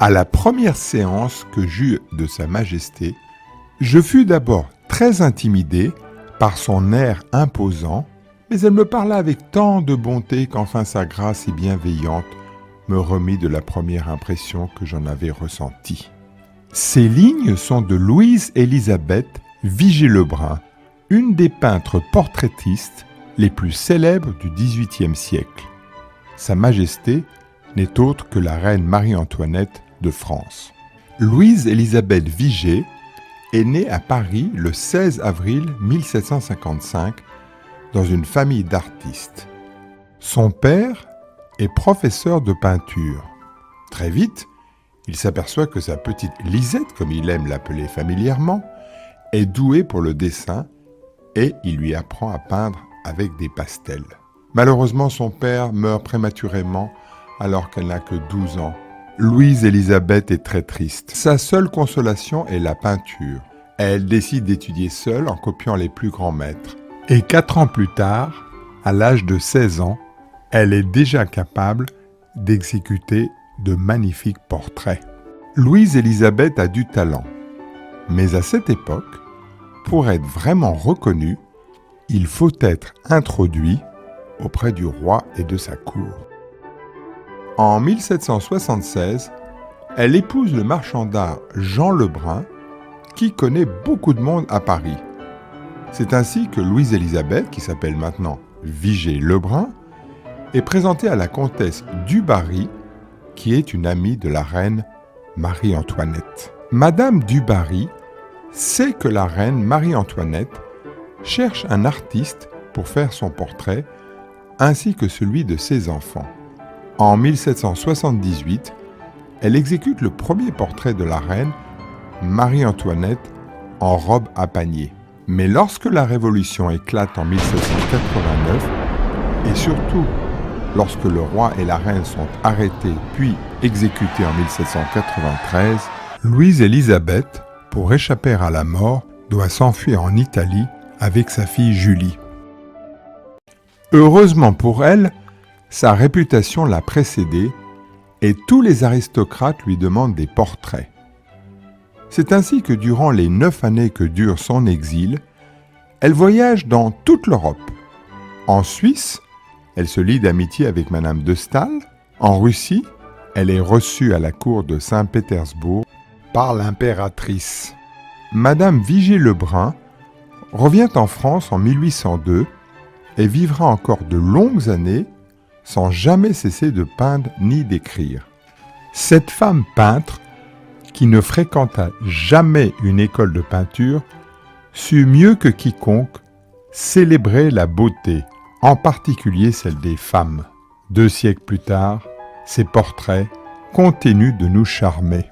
À la première séance que j'eus de Sa Majesté, je fus d'abord très intimidé par son air imposant, mais elle me parla avec tant de bonté qu'enfin sa grâce si bienveillante me remit de la première impression que j'en avais ressentie. Ces lignes sont de Louise-Élisabeth Vigée-Lebrun, une des peintres portraitistes les plus célèbres du XVIIIe siècle. Sa Majesté n'est autre que la reine Marie-Antoinette de France. Louise-Élisabeth Vigée est née à Paris le 16 avril 1755 dans une famille d'artistes. Son père est professeur de peinture. Très vite, il s'aperçoit que sa petite Lisette, comme il aime l'appeler familièrement, est douée pour le dessin et il lui apprend à peindre avec des pastels. Malheureusement, son père meurt prématurément alors qu'elle n'a que 12 ans. Louise-Élisabeth est très triste. Sa seule consolation est la peinture. Elle décide d'étudier seule en copiant les plus grands maîtres. Et 4 ans plus tard, à l'âge de 16 ans, elle est déjà capable d'exécuter de magnifiques portraits. Louise-Élisabeth a du talent, mais à cette époque, pour être vraiment reconnue, il faut être introduit auprès du roi et de sa cour. En 1776, elle épouse le marchand d'art Jean Lebrun, qui connaît beaucoup de monde à Paris. C'est ainsi que Louise-Élisabeth, qui s'appelle maintenant Vigée-Lebrun, est présentée à la comtesse du Barry, qui est une amie de la reine Marie-Antoinette. Madame du Barry sait que la reine Marie-Antoinette cherche un artiste pour faire son portrait, ainsi que celui de ses enfants. En 1778, elle exécute le premier portrait de la reine Marie-Antoinette en robe à panier. Mais lorsque la Révolution éclate en 1789, et surtout lorsque le roi et la reine sont arrêtés puis exécutés en 1793, Louise-Élisabeth, pour échapper à la mort, doit s'enfuir en Italie avec sa fille Julie. Heureusement pour elle, sa réputation l'a précédée et tous les aristocrates lui demandent des portraits. C'est ainsi que durant les 9 années que dure son exil, elle voyage dans toute l'Europe. En Suisse, elle se lie d'amitié avec Madame de Staël. En Russie, elle est reçue à la cour de Saint-Pétersbourg par l'impératrice. Madame Vigée-Lebrun revient en France en 1802 et vivra encore de longues années sans jamais cesser de peindre ni d'écrire. Cette femme peintre, qui ne fréquenta jamais une école de peinture, sut mieux que quiconque célébrer la beauté, en particulier celle des femmes. 2 siècles plus tard, ses portraits continuent de nous charmer.